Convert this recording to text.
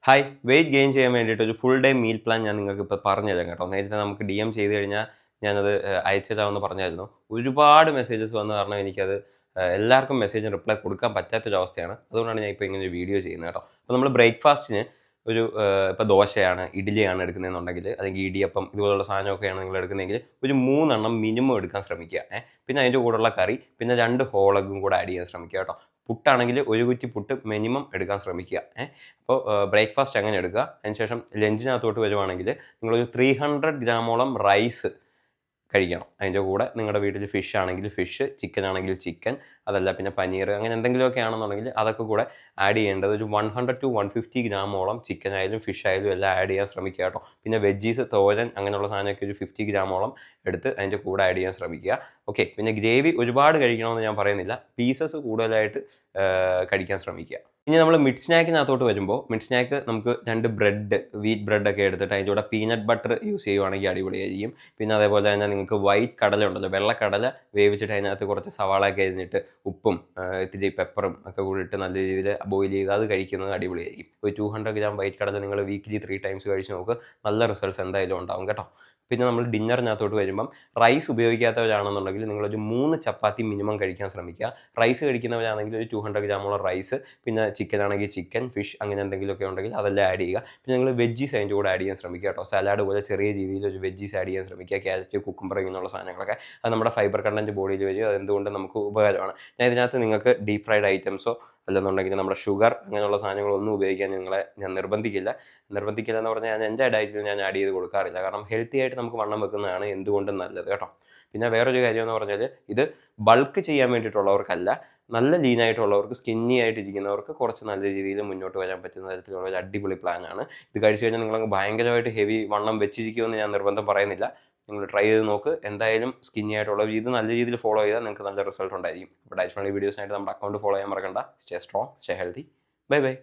Hi, weight gain ചെയ്യാൻ വേണ്ടിയിട്ട് ഒരു ഫുൾ ഡേ മീൽ പ്ലാൻ ഞാൻ നിങ്ങൾക്ക് ഇപ്പോൾ പറഞ്ഞു തരാം കേട്ടോ. നേരത്തെ നമുക്ക് DM ചെയ്ത് കഴിഞ്ഞാൽ ഞാനത് അയച്ചു തരാമെന്ന് പറഞ്ഞായിരുന്നു. ഒരുപാട് മെസ്സേജസ് വന്ന കാരണം എനിക്കത് എല്ലാവർക്കും മെസ്സേജിന് റിപ്ലൈ കൊടുക്കാൻ പറ്റാത്തൊരവസ്ഥയാണ്. അതുകൊണ്ടാണ് ഞാൻ ഇപ്പോൾ ഇങ്ങനെ ഒരു വീഡിയോ ചെയ്യുന്നത് കേട്ടോ. അപ്പോൾ നമ്മൾ ബ്രേക്ക്ഫാസ്റ്റിന് ഒരു ഇപ്പോൾ ദോശയാണ്, ഇഡ്ഡലിയാണ് എടുക്കുന്നതെന്നുണ്ടെങ്കിൽ, അല്ലെങ്കിൽ ഇടിയപ്പം ഇതുപോലുള്ള സാധനമൊക്കെയാണ് നിങ്ങൾ എടുക്കുന്നതെങ്കിൽ ഒരു 3 എണ്ണം മിനിമം എടുക്കാൻ ശ്രമിക്കുക. പിന്നെ അതിൻ്റെ കൂടെയുള്ള കറി, പിന്നെ 2 ഹോൾ എഗ്ഗും കൂടെ ആഡ് ചെയ്യാൻ ശ്രമിക്കുക കേട്ടോ. പുട്ടാണെങ്കിൽ ഒരു കുറ്റി പുട്ട് മിനിമം എടുക്കാൻ ശ്രമിക്കുക. അപ്പോൾ ബ്രേക്ക്ഫാസ്റ്റ് അങ്ങനെ എടുക്കുക. അതിനുശേഷം ലഞ്ചിനകത്തോട്ട് വരുവാണെങ്കിൽ നിങ്ങളൊരു 300 ഗ്രാമോളം റൈസ് കഴിക്കണം. അതിൻ്റെ കൂടെ നിങ്ങളുടെ വീട്ടിൽ ഫിഷ് ആണെങ്കിൽ ഫിഷ്, ചിക്കൻ ആണെങ്കിൽ ചിക്കൻ, അതല്ല പിന്നെ പനീർ, അങ്ങനെ എന്തെങ്കിലുമൊക്കെ ആണെന്നുണ്ടെങ്കിൽ അതൊക്കെ കൂടെ ആഡ് ചെയ്യേണ്ടത് ഒരു 100 to 150 ഗ്രാമോളം ചിക്കൻ ആയാലും ഫിഷ് ആയാലും എല്ലാം ആഡ് ചെയ്യാൻ ശ്രമിക്കുക കേട്ടോ. പിന്നെ വെജീസ്, തോരൻ അങ്ങനെയുള്ള സാധനമൊക്കെ ഒരു 50 ഗ്രാമോളം എടുത്ത് അതിൻ്റെ കൂടെ ആഡ് ചെയ്യാൻ ശ്രമിക്കുക. ഓക്കെ, പിന്നെ ഗ്രേവി ഒരുപാട് കഴിക്കണമെന്ന് ഞാൻ പറയുന്നില്ല, പീസസ് കൂടുതലായിട്ട് കഴിക്കാൻ ശ്രമിക്കുക. ഇനി നമ്മൾ മിഡ് സ്നാക്കിനകത്തോട്ട് വരുമ്പോൾ, മിഡ് സ്നാക്ക് നമുക്ക് 2 ബ്രെഡ്, വീറ്റ് ബ്രെഡൊക്കെ എടുത്തിട്ട് അതിൻ്റെ കൂടെ പീനട്ട് ബട്ടർ യൂസ് ചെയ്യുവാണെങ്കിൽ അടിപൊളിയായിരിക്കും. പിന്നെ അതേപോലെ തന്നെ നിങ്ങൾക്ക് വൈറ്റ് കടല ഉണ്ടല്ലോ, വെള്ളക്കടല വേവിച്ചിട്ട് അതിനകത്ത് കുറച്ച് സവാളയൊക്കെ അരിഞ്ഞിട്ട് ഉപ്പും ഇത്തിരി പെപ്പറും ഒക്കെ കൂടി ഇട്ട് നല്ല രീതിയിൽ ബോയിൽ ചെയ്ത് അത് കഴിക്കുന്നത് അടിപൊളിയായിരിക്കും. ഒരു 200 ഗ്രാം വൈറ്റ് കടല നിങ്ങൾ വീക്കിലി 3 ടൈംസ് കഴിച്ച് നോക്ക്, നല്ല റിസൾട്ട്സ് എന്തായാലും ഉണ്ടാവും കേട്ടോ. പിന്നെ നമ്മൾ ഡിന്നറിനകത്തോട്ട് വരുമ്പം റൈസ് ഉപയോഗിക്കാത്തവരാണെന്നുണ്ടെങ്കിൽ നിങ്ങളൊരു 3 ചപ്പാത്തി മിനിമം കഴിക്കാൻ ശ്രമിക്കുക. റൈസ് കഴിക്കുന്നവരാണെങ്കിൽ ഒരു 200 ഗ്രാമോളം റൈസ്, പിന്നെ ചിക്കൻ ആണെങ്കിൽ ചിക്കൻ, ഫിഷ് അങ്ങനെ എന്തെങ്കിലുമൊക്കെ ഉണ്ടെങ്കിൽ അതെല്ലാം ആഡ് ചെയ്യുക. പിന്നെ നിങ്ങൾ വെജീസ് അതിൻ്റെ കൂടെ ആഡ് ചെയ്യാൻ ശ്രമിക്കുക കേട്ടോ. സലാഡ് പോലെ ചെറിയ രീതിയിൽ ഒരു വെജീസ് ആഡ് ചെയ്യാൻ ശ്രമിക്കുക. ക്യാരറ്റ്, കുക്കുംബർ ഇങ്ങനെയുള്ള സാധനങ്ങളൊക്കെ, അത് നമ്മുടെ ഫൈബർ കണ്ടൻറ്റ് ബോഡിയിൽ വരും. അതെന്തുകൊണ്ട് നമുക്ക് ഉപകാരമാണ്. ഞാൻ ഇതിനകത്ത് നിങ്ങൾക്ക് ഡീപ് ഫ്രൈഡ് ഐറ്റംസോ അല്ലെന്നുണ്ടെങ്കിൽ നമ്മുടെ ഷുഗർ അങ്ങനെയുള്ള സാധനങ്ങളൊന്നും ഉപയോഗിക്കാൻ ഞാൻ നിർബന്ധിക്കില്ല എന്ന് പറഞ്ഞാൽ ഞാൻ എൻ്റെ ഡയറ്റിൽ ഞാൻ ആഡ് ചെയ്ത് കൊടുക്കാറില്ല. കാരണം ഹെൽത്തി ആയിട്ട് നമുക്ക് വണ്ണം വെക്കുന്നതാണ് എന്തുകൊണ്ടും നല്ലത് കേട്ടോ. പിന്നെ വേറൊരു കാര്യം എന്ന് പറഞ്ഞാൽ ഇത് ബൾക്ക് ചെയ്യാൻ വേണ്ടിയിട്ടുള്ളവർക്കല്ല, നല്ല ലീനായിട്ടുള്ളവർക്ക്, സ്കിന്നി ആയിട്ടിരിക്കുന്നവർക്ക് കുറച്ച് നല്ല രീതിയിൽ മുന്നോട്ട് വരാൻ പറ്റുന്ന തരത്തിലുള്ള ഒരു അടിപൊളി പ്ലാനാണ്. ഇത് കഴിച്ചു കഴിഞ്ഞാൽ നിങ്ങൾ ഭയങ്കരമായിട്ട് ഹെവി വണ്ണം വെച്ചിരിക്കുമെന്ന് ഞാൻ നിർബന്ധം പറയുന്നില്ല. നിങ്ങൾ ട്രൈ ചെയ്ത് നോക്ക്. എന്തായാലും സ്കിന്നി ആയിട്ടുള്ള ഇത് നല്ല രീതിയിൽ ഫോളോ ചെയ്താൽ നിങ്ങൾക്ക് നല്ല റിസൾട്ട് ഉണ്ടായിരിക്കും. അപ്പോൾ ഡയറ്റ് ഫ്രണ്ട്ലി വീഡിയോസിനായിട്ട് നമ്മുടെ അക്കൗണ്ട് ഫോളോ ചെയ്യാൻ മറക്കണ്ട. Stay strong, stay healthy. Bye bye.